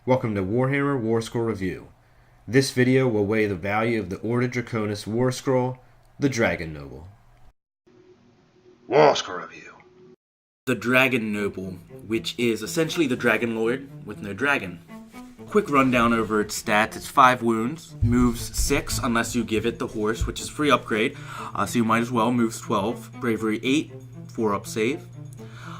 Welcome to Warhammer Warscroll Review. This video will weigh the value of the Order Draconis Warscroll, the Dragon Noble. Warscroll Review. The Dragon Noble, which is essentially the Dragon Lord with no dragon. Quick rundown over its stats. It's 5 wounds, moves 6 unless you give it the horse, which is free upgrade, so you might as well. Moves 12, bravery 8, 4-up save.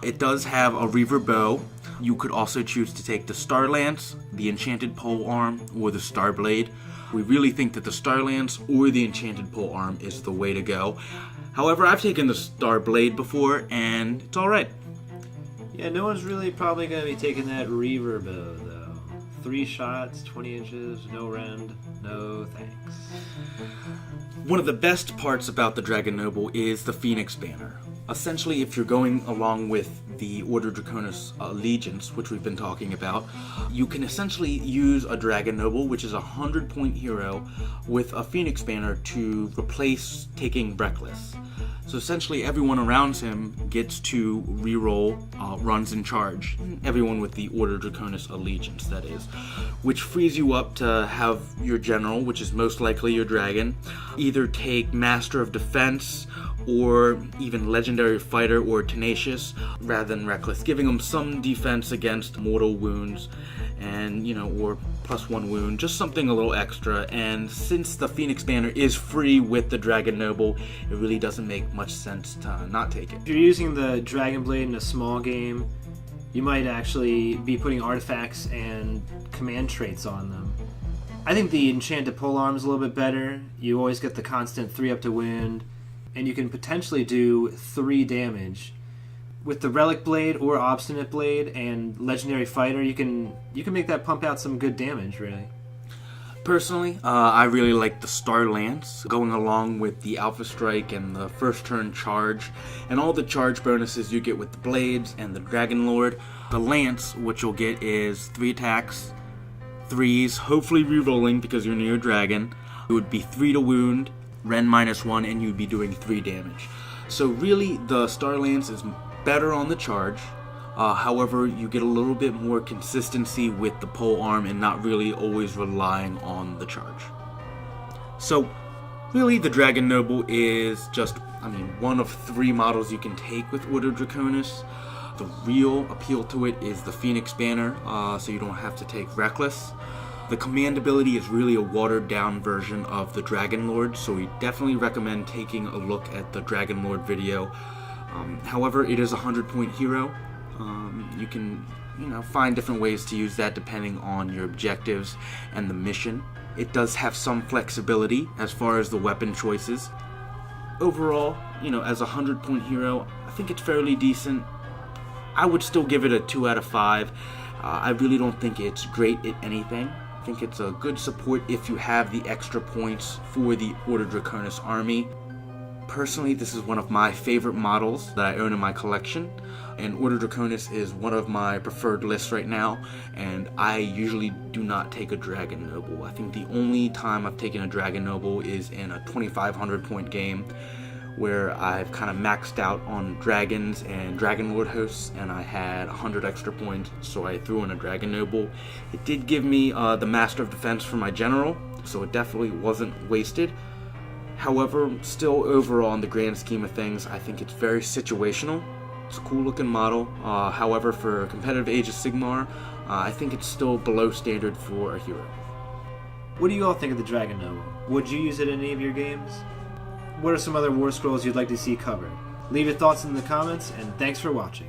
It does have a Reaver bow. You could also choose to take the Star Lance, the Enchanted Pole Arm, or the Star Blade. We really think that the Star Lance or the Enchanted Pole Arm is the way to go. However, I've taken the Star Blade before, and it's alright. Yeah, no one's really probably going to be taking that Reaver bow, though. 3 shots, 20 inches, no rend, no thanks. One of the best parts about the Dragon Noble is the Phoenix Banner. Essentially, if you're going along with the Order Draconis Allegiance, which we've been talking about, you can essentially use a Dragon Noble, which is a 100-point hero, with a Phoenix Banner to replace taking Reckless. So essentially, everyone around him gets to reroll runs in charge. Everyone with the Order Draconis Allegiance, that is. Which frees you up to have your general, which is most likely your dragon, either take Master of Defense, or even Legendary Fighter or Tenacious, rather than Reckless, giving them some defense against mortal wounds, and, or +1 wound, just something a little extra. And since the Phoenix Banner is free with the Dragon Noble, it really doesn't make much sense to not take it. If you're using the Dragon Blade in a small game, you might actually be putting artifacts and command traits on them. I think the Enchanted Polearm is a little bit better. You always get the constant 3-up to wound, and you can potentially do 3 damage. With the Relic Blade or Obstinate Blade and Legendary Fighter, you can make that pump out some good damage, really. Personally, I really like the Star Lance, going along with the Alpha Strike and the first turn charge, and all the charge bonuses you get with the Blades and the Dragon Lord. The Lance, what you'll get is 3 attacks, 3s, hopefully rerolling because you're near a dragon. It would be 3 to wound, Ren -1, and you'd be doing 3 damage. So really, the Star Lance is better on the charge. However, you get a little bit more consistency with the pole arm and not really always relying on the charge. So really, the Dragon Noble is just, one of 3 models you can take with Order Draconis. The real appeal to it is the Phoenix Banner, so you don't have to take Reckless. The command ability is really a watered down version of the Dragon Lord, so we definitely recommend taking a look at the Dragon Lord video. However, it is a 100-point hero. You can, find different ways to use that depending on your objectives and the mission. It does have some flexibility as far as the weapon choices. Overall, as a 100-point hero, I think it's fairly decent. I would still give it a 2 out of 5. I really don't think it's great at anything. I think it's a good support if you have the extra points for the Order Draconis army. Personally, this is one of my favorite models that I own in my collection, and Order Draconis is one of my preferred lists right now, and I usually do not take a Dragon Noble. I think the only time I've taken a Dragon Noble is in a 2,500 point game, where I've kind of maxed out on dragons and Dragon Lord hosts, and I had 100 extra points, so I threw in a Dragon Noble. It did give me the Master of Defense for my general, so it definitely wasn't wasted. However, still overall in the grand scheme of things, I think it's very situational. It's a cool looking model. However, for competitive Age of Sigmar, I think it's still below standard for a hero. What do you all think of the Dragon Noble? Would you use it in any of your games? What are some other War Scrolls you'd like to see covered? Leave your thoughts in the comments, and thanks for watching.